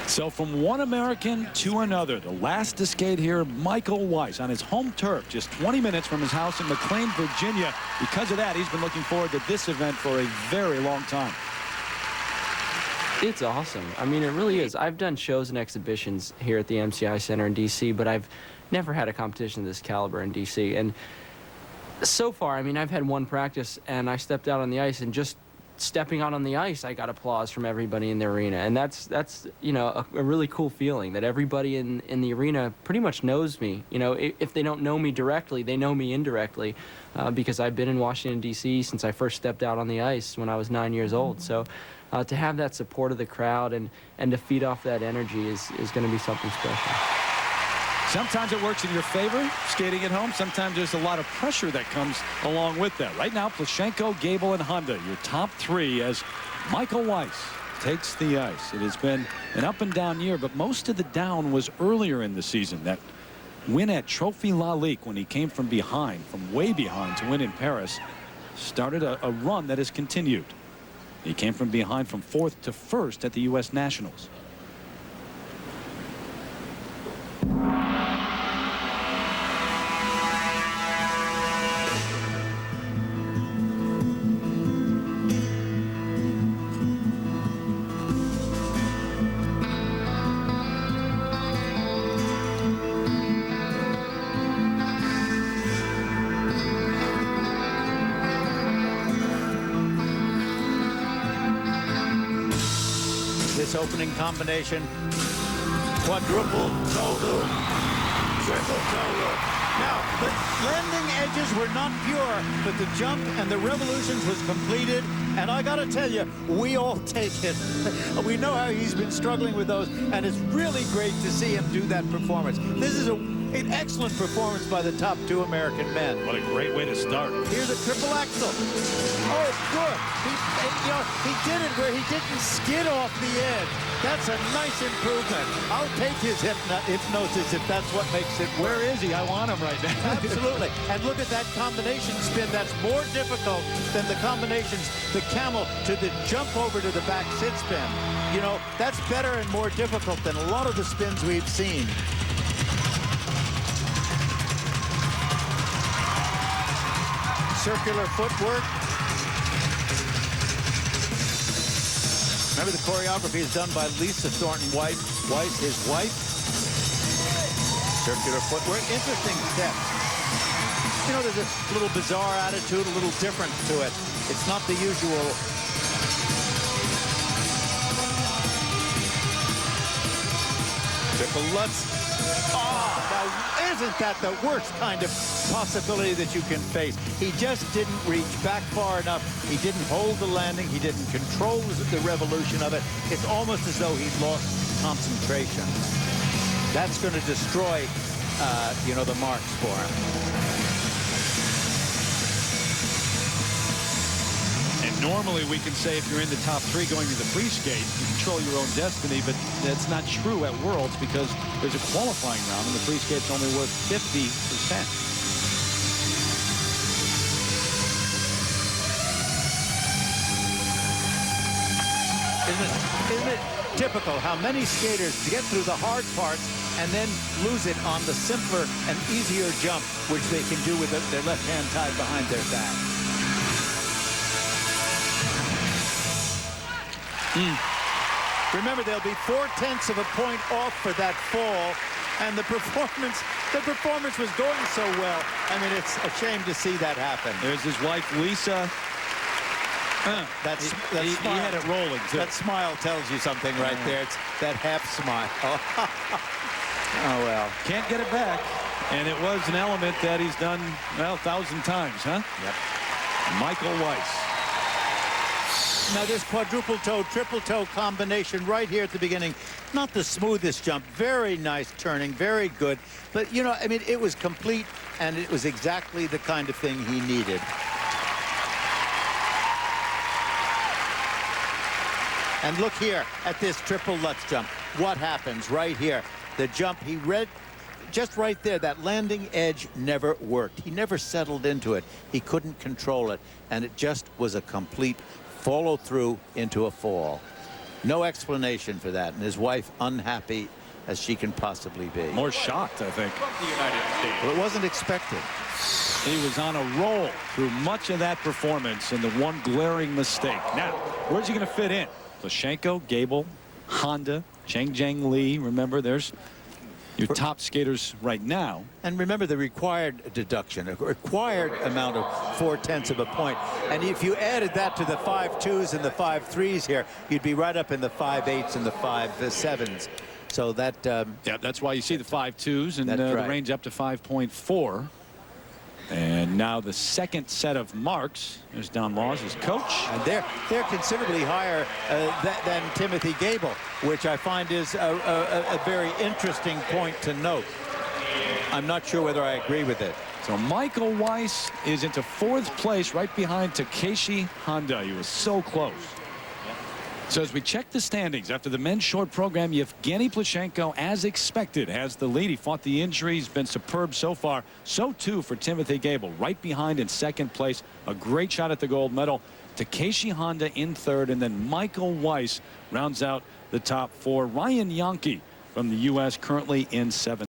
So from one American to another, the last to skate here, Michael Weiss, on his home turf, just 20 minutes from his house in McLean, Virginia. Because of that, he's been looking forward to this event for a very long time. It's awesome. I mean, it really is. I've done shows and exhibitions here at the MCI Center in D.C., but I've never had a competition of this caliber in D.C. And so far, I mean, I've had one practice, and I stepped out on the ice, and just stepping out on the ice, I got applause from everybody in the arena. And that's you know, a really cool feeling that everybody in the arena pretty much knows me. You know, if they don't know me directly, they know me indirectly, because I've been in Washington, D.C. since I first stepped out on the ice when I was 9 years old. So to have that support of the crowd and to feed off that energy is going to be something special. Sometimes it works in your favor, skating at home. Sometimes there's a lot of pressure that comes along with that. Right now, Plushenko, Gable, and Honda, your top three, as Michael Weiss takes the ice. It has been an up-and-down year, but most of the down was earlier in the season. That win at Trophy La Ligue, when he came from behind, from way behind, to win in Paris, started a run that has continued. He came from behind from 4th to 1st at the U.S. Nationals. This opening combination, quadruple toe loop, triple toe loop. Now, the landing edges were not pure, but the jump and the revolutions was completed, and I gotta tell you, we all take it. We know how he's been struggling with those, and it's really great to see him do that performance. This is an excellent performance by the top two American men. What a great way to start. Here's a triple axel. Oh, good. He did it where he didn't skid off the edge. That's a nice improvement. I'll take his hypnosis if that's what makes it work. Where is he? I want him right now. Absolutely. And look at that combination spin. That's more difficult than the combinations, the camel to the jump over to the back sit spin. You know, that's better and more difficult than a lot of the spins we've seen. Circular footwork. Remember, the choreography is done by Lisa Thornton Weiss, his wife. Circular footwork. Interesting steps. You know, there's a little bizarre attitude, a little different to it. It's not the usual. Triple Lutz. Oh, now isn't that the worst kind of possibility that you can face? He just didn't reach back far enough. He didn't hold the landing. He didn't control the revolution of it. It's almost as though he lost concentration. That's going to destroy, you know, the marks for him. And normally we can say if you're in the top three going to the free skate, you control your own destiny, but that's not true at Worlds because there's a qualifying round and the free skate's only worth 50%. Isn't it typical how many skaters get through the hard parts and then lose it on the simpler and easier jump, which they can do with their left hand tied behind their back? Remember, they'll be 4/10 of a point off for that fall, and the performance was going so well. I mean, it's a shame to see that happen. There's his wife, Lisa. He had it rolling, too. That smile tells you something right there. It's that half smile. Oh, well. Can't get it back. And it was an element that he's done, well, 1,000 times, huh? Yep. Michael Weiss. Now this quadruple toe, triple toe combination right here at the beginning, not the smoothest jump, very nice turning, very good. But, you know, I mean, it was complete, and it was exactly the kind of thing he needed. And look here at this triple Lutz jump. What happens right here? The jump, he read just right there, that landing edge never worked. He never settled into it. He couldn't control it, and it just was a complete follow through into a fall. No explanation for that, and his wife unhappy as she can possibly be. More shocked, I think. Well, it wasn't expected. He was on a roll through much of that performance and the one glaring mistake. Now, where's he going to fit in? Plushenko, Gable, Honda, Cheng Jiang Lee. Remember, there's your top skaters right now. And remember the required deduction, a required amount of 0.4 of a point. And if you added that to the 5.2s and the 5.3s here, you'd be right up in the 5.8s and the 5.7s. So that yeah, that's why you see the 5.2s and the right. range up to 5.4. And now the second set of marks. There's Don Laws, his coach. And they're considerably higher than Timothy Gable, which I find is a very interesting point to note. I'm not sure whether I agree with it. So Michael Weiss is into 4th place right behind Takeshi Honda. He was so close. So as we check the standings after the men's short program, Yevgeny Plushenko, as expected, has the lead. He fought the injury. He's been superb so far. So too for Timothy Gable, right behind in 2nd place. A great shot at the gold medal. Takeshi Honda in 3rd, and then Michael Weiss rounds out the top 4. Ryan Yankee from the U.S. currently in 7th.